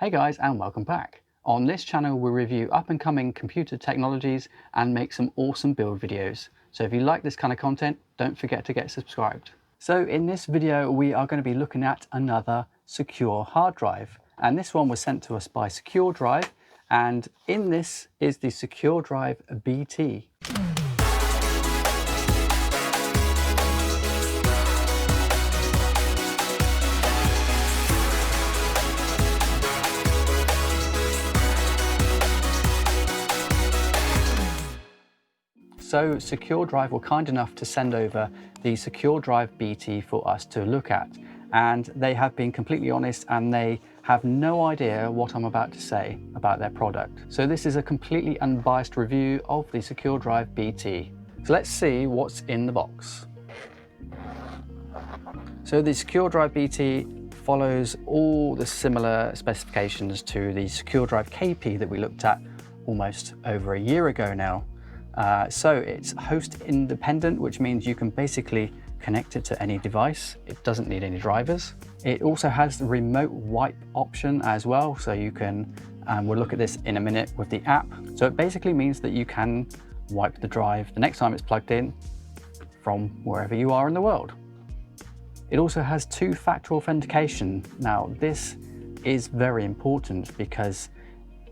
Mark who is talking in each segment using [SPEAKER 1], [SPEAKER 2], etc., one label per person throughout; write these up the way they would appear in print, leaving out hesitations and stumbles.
[SPEAKER 1] Hey guys, and welcome back. On this channel we review up and coming computer technologies and make some awesome build videos. So if you like this kind of content, don't forget to get subscribed. So in this video we are going to be looking at another secure hard drive, and this one was sent to us by SecureDrive, and in this is the SecureDrive BT. So SecureDrive were kind enough to send over the SecureDrive BT for us to look at, and they have been completely honest and they have no idea what I'm about to say about their product. So this is a completely unbiased review of the SecureDrive BT. So let's see what's in the box. So the SecureDrive BT follows all the similar specifications to the SecureDrive KP that we looked at almost over a year ago now. So it's host independent, which means you can basically connect it to any device. It doesn't need any drivers. It also has the remote wipe option as well, so you can, we'll look at this in a minute with the app. So it basically means that you can wipe the drive the next time it's plugged in from wherever you are in the world. It also has two-factor authentication. Now this is very important because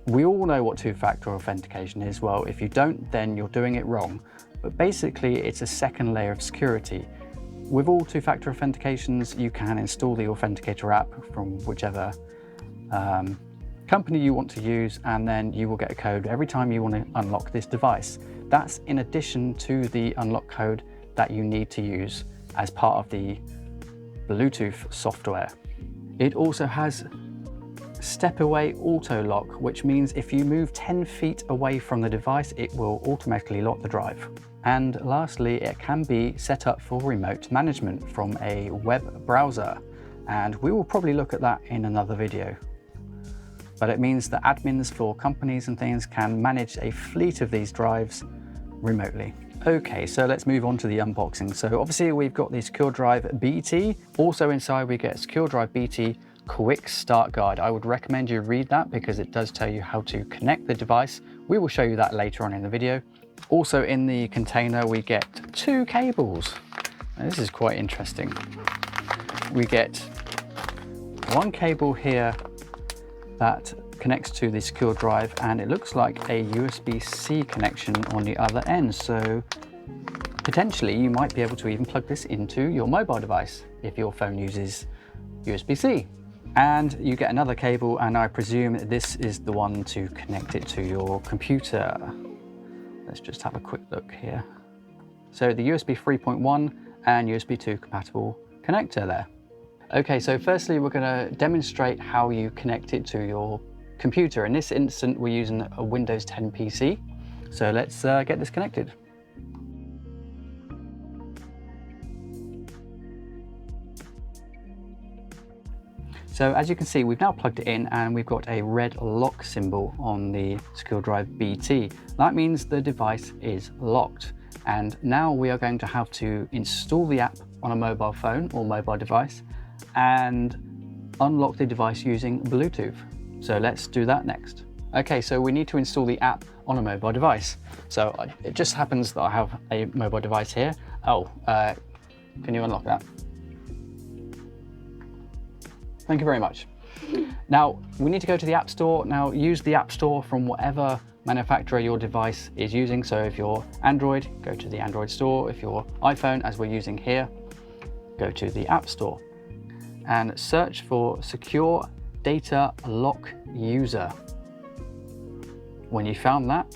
[SPEAKER 1] we all know what two-factor authentication is. Well, if you don't, then you're doing it wrong. But basically, it's a second layer of security. With all two-factor authentications, you can install the Authenticator app from whichever company you want to use, and then you will get a code every time you want to unlock this device. That's in addition to the unlock code that you need to use as part of the Bluetooth software. It also has step away auto lock, which means if you move 10 feet away from the device, it will automatically lock the drive. And lastly, it can be set up for remote management from a web browser, and we will probably look at that in another video. But it means that admins for companies and things can manage a fleet of these drives remotely. Okay, so let's move on to the unboxing. So obviously we've got the SecureDrive BT. Also inside we get SecureDrive BT Quick Start Guide. I would recommend you read that because it does tell you how to connect the device. We will show you that later on in the video. Also in the container we get two cables. Now, this is quite interesting. We get one cable here that connects to the SecureDrive, and it looks like a USB-C connection on the other end. So potentially you might be able to even plug this into your mobile device if your phone uses USB-C. And you get another cable, and I presume this is the one to connect it to your computer. Let's just have a quick look here. So the USB 3.1 and USB 2 compatible connector there. Okay, so firstly we're going to demonstrate how you connect it to your computer. In this instant we're using a Windows 10 PC. So let's get this connected. So as you can see, we've now plugged it in and we've got a red lock symbol on the SecureDrive BT. That means the device is locked. And now we are going to have to install the app on a mobile phone or mobile device and unlock the device using Bluetooth. So let's do that next. Okay, so we need to install the app on a mobile device. So it just happens that I have a mobile device here. Oh, can you unlock that? Thank you very much. Now, we need to go to the App Store. Now, use the App Store from whatever manufacturer your device is using. So if you're Android, go to the Android Store. If you're iPhone, as we're using here, go to the App Store and search for SecureData's Lock User. When you found that,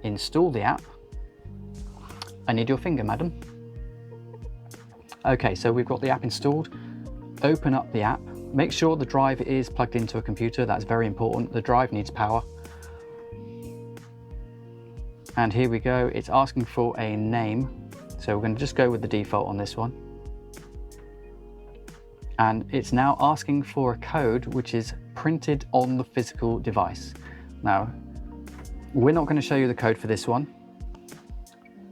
[SPEAKER 1] install the app. I need your finger, madam. Okay, so we've got the app installed. Open up the app. Make sure the drive is plugged into a computer. That's very important. The drive needs power. And here we go. It's asking for a name. So we're going to just go with the default on this one. And it's now asking for a code which is printed on the physical device. Now, we're not going to show you the code for this one,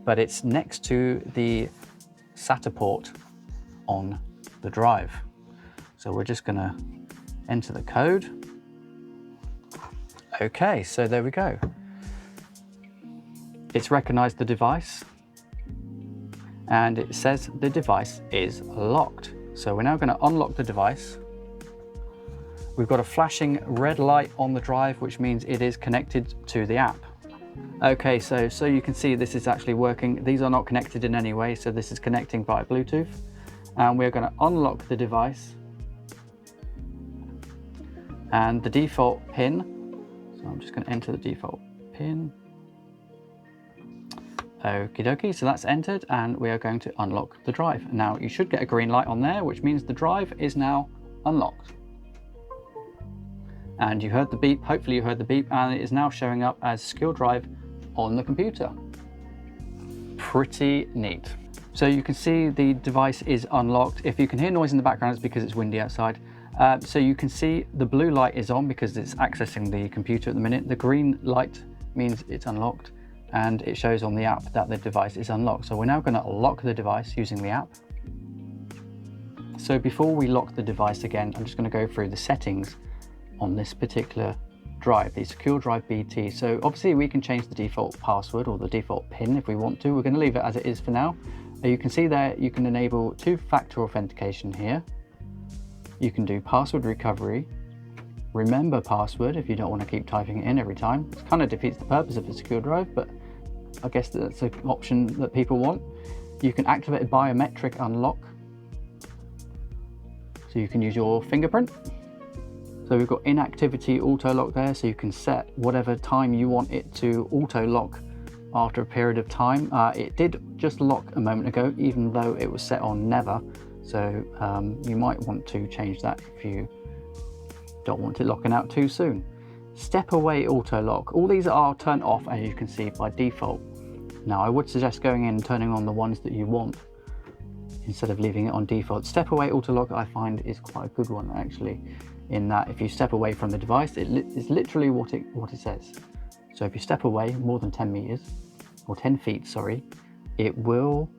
[SPEAKER 1] but it's next to the SATA port on the drive. So we're just going to enter the code. Okay, so there we go. It's recognized the device and it says the device is locked. So we're now going to unlock the device. We've got a flashing red light on the drive, which means it is connected to the app. Okay, so you can see this is actually working. These are not connected in any way, so this is connecting via Bluetooth. And we're going to unlock the device. And the default pin, so I'm just going to enter the default pin. Okie dokie, so that's entered and we are going to unlock the drive. Now you should get a green light on there, which means the drive is now unlocked. And you heard the beep, hopefully you heard the beep, and it is now showing up as SecureDrive on the computer. Pretty neat. So you can see the device is unlocked. If you can hear noise in the background, it's because it's windy outside. So you can see the blue light is on because it's accessing the computer at the minute. The green light means it's unlocked, and it shows on the app that the device is unlocked. So we're now going to lock the device using the app. So before we lock the device again, I'm just going to go through the settings on this particular drive, the SecureDrive BT. So obviously we can change the default password or the default PIN if we want to. We're going to leave it as it is for now. You can see there you can enable two-factor authentication here. You can do password recovery, remember password if you don't want to keep typing it in every time. It kind of defeats the purpose of a SecureDrive, but I guess that's an option that people want. You can activate a biometric unlock, so you can use your fingerprint. So we've got inactivity auto lock there, so you can set whatever time you want it to auto lock after a period of time. It did just lock a moment ago, even though it was set on never. So you might want to change that if you don't want it locking out too soon. Step away auto lock. All these are turned off, as you can see, by default. Now I would suggest going in and turning on the ones that you want instead of leaving it on default. Step away auto lock I find is quite a good one actually, in that if you step away from the device, it is literally what it says. So if you step away more than 10 meters, or 10 feet, sorry, it will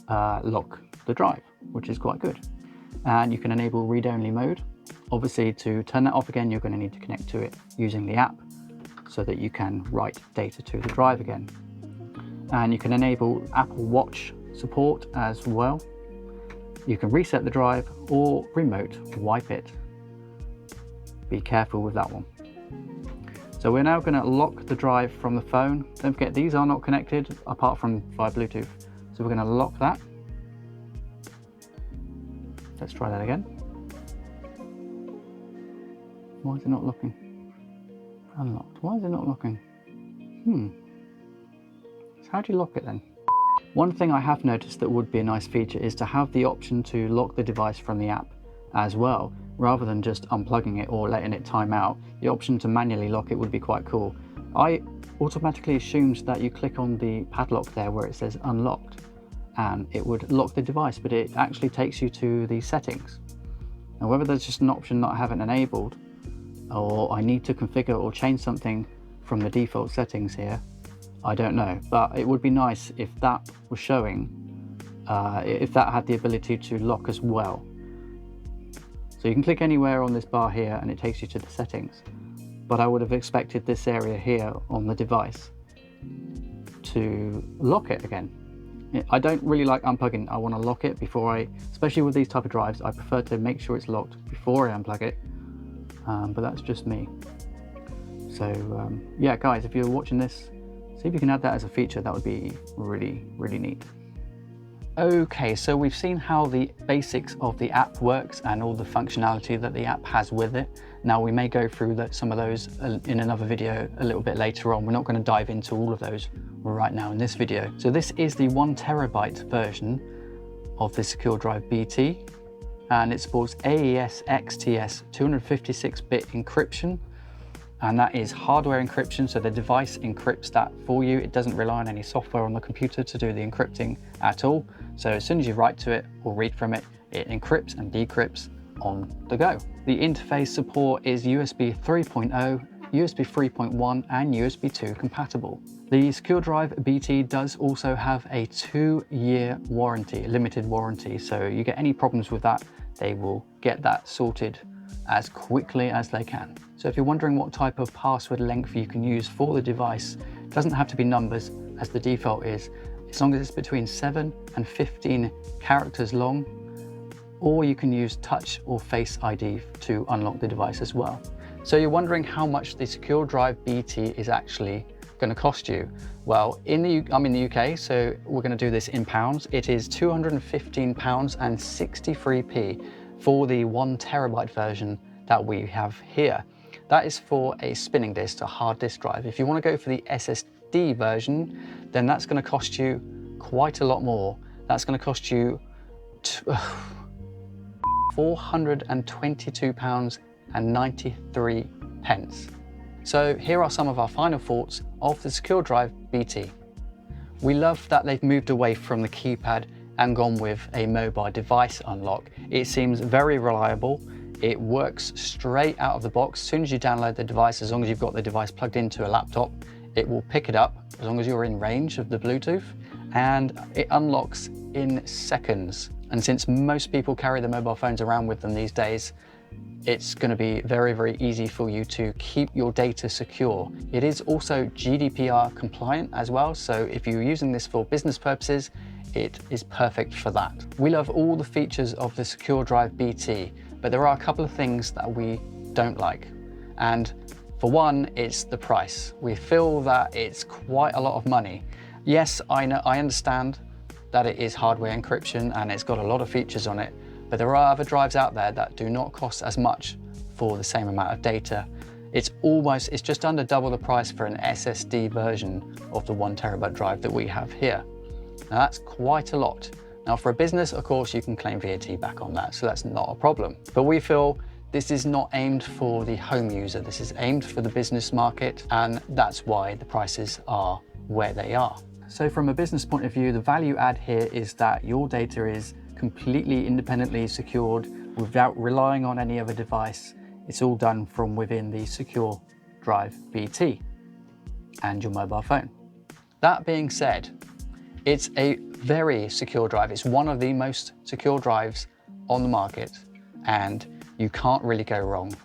[SPEAKER 1] lock the drive, which is quite good. And you can enable read-only mode. Obviously, to turn that off again, you're going to need to connect to it using the app so that you can write data to the drive again. And you can enable Apple Watch support as well. You can reset the drive or remote wipe it. Be careful with that one. So we're now going to lock the drive from the phone. Don't forget, these are not connected apart from via Bluetooth. So we're going to lock that. Let's try that again. Why is it not looking? Unlocked. Why is it not looking? So how do you lock it then? One thing I have noticed that would be a nice feature is to have the option to lock the device from the app as well, rather than just unplugging it or letting it time out. The option to manually lock it would be quite cool. I automatically assumed that you click on the padlock there where it says unlocked and it would lock the device, but it actually takes you to the settings. Now whether there's just an option that I haven't enabled, or I need to configure or change something from the default settings here, I don't know, but it would be nice if that was showing, if that had the ability to lock as well. So you can click anywhere on this bar here and it takes you to the settings, but I would have expected this area here on the device to lock it again. I don't really like unplugging. I want to lock it before especially with these type of drives, I prefer to make sure it's locked before I unplug it, but that's just me. So yeah guys, if you're watching this, see if you can add that as a feature. That would be really, really neat. Okay, so we've seen how the basics of the app works and all the functionality that the app has with it. Now we may go through some of those in another video a little bit later on. We're not going to dive into all of those right now in this video. So this is the 1 terabyte version of the SecureDrive BT, and it supports AES XTS 256-bit encryption, and that is hardware encryption, so the device encrypts that for you. It doesn't rely on any software on the computer to do the encrypting at all. So as soon as you write to it or read from it, it encrypts and decrypts on the go. The interface support is USB 3.0, USB 3.1 and USB 2 compatible. The SecureDrive BT does also have a 2-year warranty, limited warranty. So you get any problems with that, they will get that sorted as quickly as they can. So if you're wondering what type of password length you can use for the device, it doesn't have to be numbers, as the default is, as long as it's between 7 and 15 characters long, or you can use Touch or Face ID to unlock the device as well. So you're wondering how much the SecureDrive BT is actually going to cost you. Well, I'm in the UK, so we're going to do this in pounds. It is £215 and 63p for the 1 terabyte version that we have here. That is for a spinning disk, a hard disk drive. If you want to go for the SSD version, then that's going to cost you quite a lot more. That's going to cost you £422 and 93 pence. So here are some of our final thoughts of the SecureDrive BT. We love that they've moved away from the keypad and gone with a mobile device unlock. It seems very reliable. It works straight out of the box. As soon as you download the device, as long as you've got the device plugged into a laptop, it will pick it up as long as you're in range of the Bluetooth, and it unlocks in seconds. And since most people carry their mobile phones around with them these days, it's going to be very, very easy for you to keep your data secure. It is also GDPR compliant as well, so if you're using this for business purposes, it is perfect for that. We love all the features of the SecureDrive BT, but there are a couple of things that we don't like. And for one, it's the price. We feel that it's quite a lot of money. Yes, I understand that it is hardware encryption and it's got a lot of features on it, but there are other drives out there that do not cost as much for the same amount of data. It's just under double the price for an SSD version of the 1 terabyte drive that we have here. Now that's quite a lot. Now for a business, of course, you can claim VAT back on that, so that's not a problem. But we feel this is not aimed for the home user. This is aimed for the business market, and that's why the prices are where they are. So from a business point of view, the value add here is that your data is completely independently secured without relying on any other device. It's all done from within the SecureDrive BT and your mobile phone. That being said, it's a very secure drive. It's one of the most secure drives on the market, and you can't really go wrong.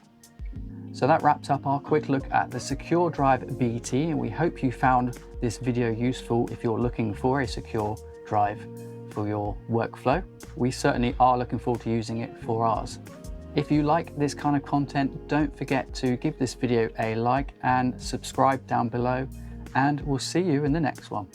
[SPEAKER 1] So that wraps up our quick look at the SecureDrive BT, and we hope you found this video useful if you're looking for a secure drive for your workflow. We certainly are looking forward to using it for ours. If you like this kind of content, don't forget to give this video a like and subscribe down below, and we'll see you in the next one.